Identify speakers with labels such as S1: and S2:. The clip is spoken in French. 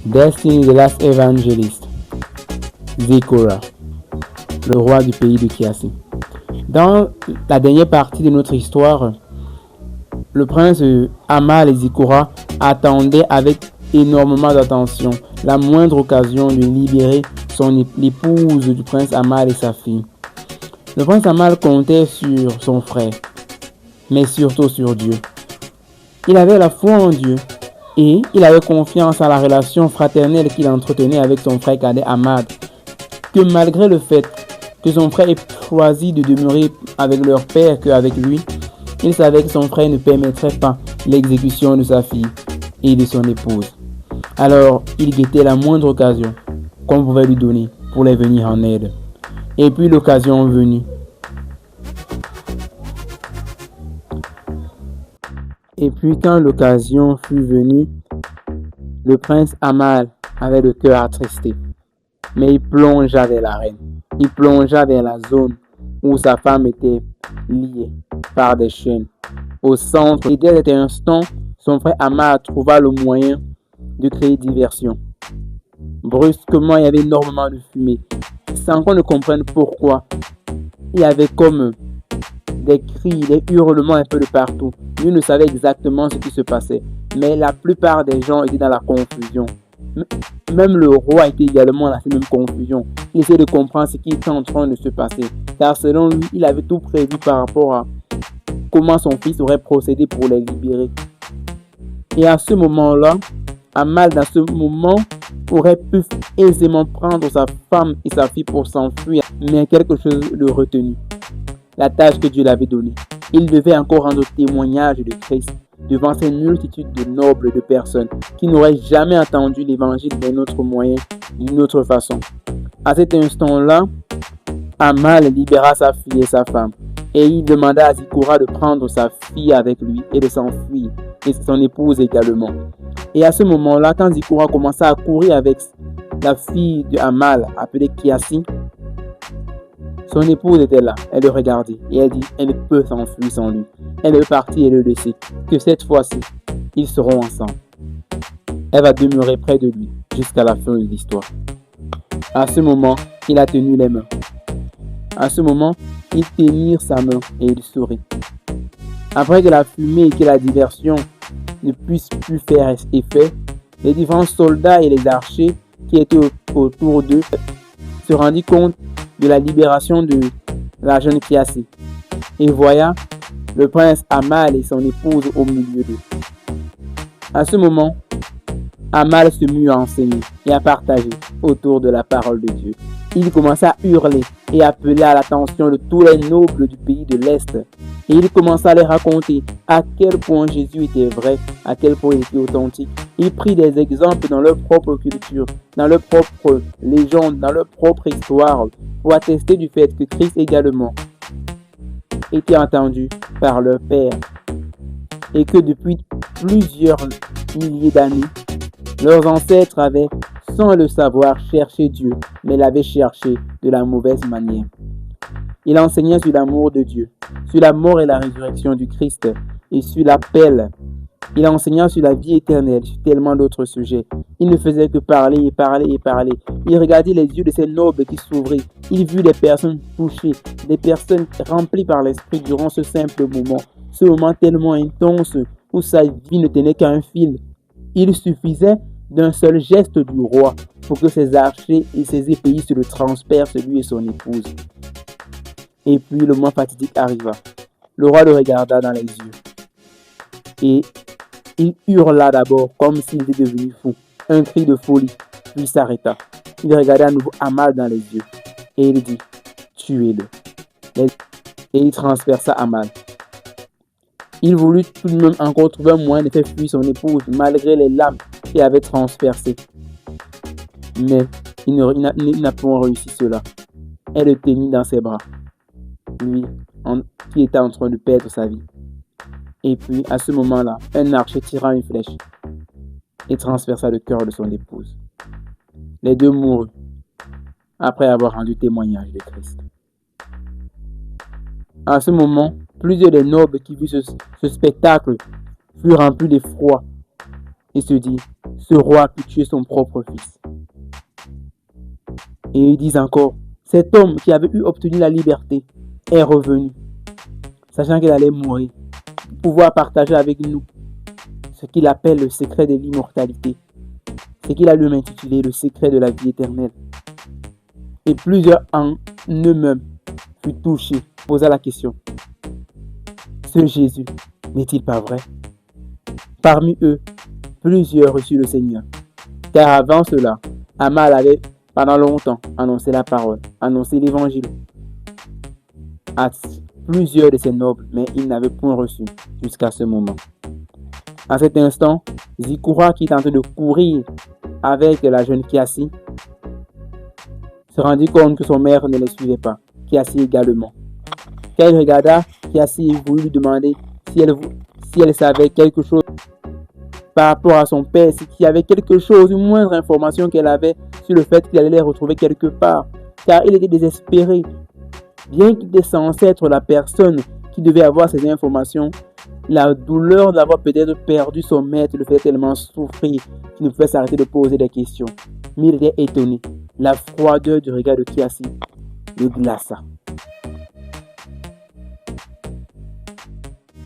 S1: Destiny the Last Evangelist, Zikora, le roi du pays de Kiasi. Dans la dernière partie de notre histoire, le prince Amal et Zikora attendaient avec énormément d'attention la moindre occasion de libérer l'épouse du prince Amal et sa fille. Le prince Amal comptait sur son frère, mais surtout sur Dieu. Il avait la foi en Dieu et il avait confiance en la relation fraternelle qu'il entretenait avec son frère cadet Ahmad, que malgré le fait que son frère ait choisi de demeurer avec leur père qu'avec lui, il savait que son frère ne permettrait pas l'exécution de sa fille et de son épouse. Alors, il guettait la moindre occasion qu'on pouvait lui donner pour les venir en aide. Et puis l'occasion venue. Et puis quand l'occasion fut venue, le prince Amal avait le cœur attristé. Mais il plongea vers la reine. Il plongea vers la zone où sa femme était liée par des chaînes. Au centre, et dès cet instant, son frère Amal trouva le moyen de créer diversion. Brusquement, il y avait énormément de fumée. Sans qu'on ne comprenne pourquoi, il y avait comme des cris, des hurlements un peu de partout. Lui ne savait exactement ce qui se passait. Mais la plupart des gens étaient dans la confusion. Même le roi était également dans cette même confusion. Il essayait de comprendre ce qui était en train de se passer. Car selon lui, il avait tout prévu par rapport à comment son fils aurait procédé pour les libérer. Et à ce moment-là, Amal, dans ce moment, aurait pu aisément prendre sa femme et sa fille pour s'enfuir. Mais quelque chose le retenait. La tâche que Dieu l'avait donnée. Il devait encore rendre témoignage de Christ devant cette multitude de nobles de personnes qui n'auraient jamais entendu l'évangile d'un autre moyen, d'une autre façon. À cet instant-là, Amal libéra sa fille et sa femme. Et il demanda à Zikora de prendre sa fille avec lui et de s'enfuir, et son épouse également. Et à ce moment-là, quand Zikora commença à courir avec la fille de Amal, appelée Kiasi, son épouse était là, elle le regardait et elle dit, elle ne peut s'enfuir sans lui. Elle est partie et le laisser, que cette fois-ci, ils seront ensemble. Elle va demeurer près de lui jusqu'à la fin de l'histoire. À ce moment, il a tenu les mains. À ce moment, il tenir sa main et il sourit. Après que la fumée et que la diversion ne puissent plus faire effet, les différents soldats et les archers qui étaient autour d'eux se rendirent compte de la libération de la jeune Kiasi et voya le prince Amal et son épouse au milieu d'eux. À ce moment, Amal se mit à enseigner et à partager autour de la parole de Dieu. Il commença à hurler et appeler à l'attention de tous les nobles du pays de l'Est. Et il commença à les raconter à quel point Jésus était vrai, à quel point il était authentique. Il prit des exemples dans leur propre culture, dans leur propre légende, dans leur propre histoire, pour attester du fait que Christ également était entendu par leur Père. Et que depuis plusieurs milliers d'années, leurs ancêtres avaient, sans le savoir, cherché Dieu, mais l'avaient cherché de la mauvaise manière. Il enseignait sur l'amour de Dieu, sur la mort et la résurrection du Christ, et sur l'appel. Il enseignait sur la vie éternelle, sur tellement d'autres sujets. Il ne faisait que parler et parler et parler. Il regardait les yeux de ces nobles qui s'ouvraient. Il vit des personnes touchées, des personnes remplies par l'esprit durant ce simple moment. Ce moment tellement intense où sa vie ne tenait qu'à un fil. Il suffisait d'un seul geste du roi pour que ses archers et ses épéistes le transpercent, lui et son épouse. Et puis le moment fatidique arriva. Le roi le regarda dans les yeux. Et il hurla d'abord comme s'il était devenu fou. Un cri de folie, puis s'arrêta. Il regarda à nouveau Amal dans les yeux. Et il dit, tuez-le. Et il transperça Amal. Il voulut tout de même encore trouver un moyen de faire fuir son épouse, malgré les lames qu'il avait transpercées. Mais il n'a point réussi cela. Elle le tenait dans ses bras. Lui, qui était en train de perdre sa vie. Et puis, à ce moment-là, un archer tira une flèche et transperça le cœur de son épouse. Les deux moururent après avoir rendu témoignage de Christ. À ce moment, plusieurs des nobles qui virent ce spectacle furent remplis d'effroi Il se dit, ce roi a pu tuer son propre fils. Et ils disent encore, cet homme qui avait obtenu la liberté est revenu, sachant qu'il allait mourir, pour pouvoir partager avec nous ce qu'il appelle le secret de l'immortalité, ce qu'il a lui-même intitulé le secret de la vie éternelle. Et plusieurs en eux-mêmes furent touchés, posa la question, ce Jésus n'est-il pas vrai? Parmi eux, plusieurs reçurent le Seigneur, car avant cela, Amal avait pendant longtemps annoncé la parole, annoncé l'évangile à plusieurs de ses nobles, mais ils n'avaient point reçu jusqu'à ce moment. À cet instant, Zikura, qui est en train de courir avec la jeune Kiasi, se rendit compte que son mère ne les suivait pas, Kiasi également. Quand il regarda, Kiasi voulut lui demander si elle savait quelque chose par rapport à son père, s'il y avait quelque chose, une moindre information qu'elle avait sur le fait qu'il allait les retrouver quelque part, car il était désespéré. Bien qu'il était censé être la personne qui devait avoir ces informations, la douleur d'avoir peut-être perdu son maître le faisait tellement souffrir qu'il ne pouvait s'arrêter de poser des questions. Mais il était étonné. La froideur du regard de Kiasi le glaça.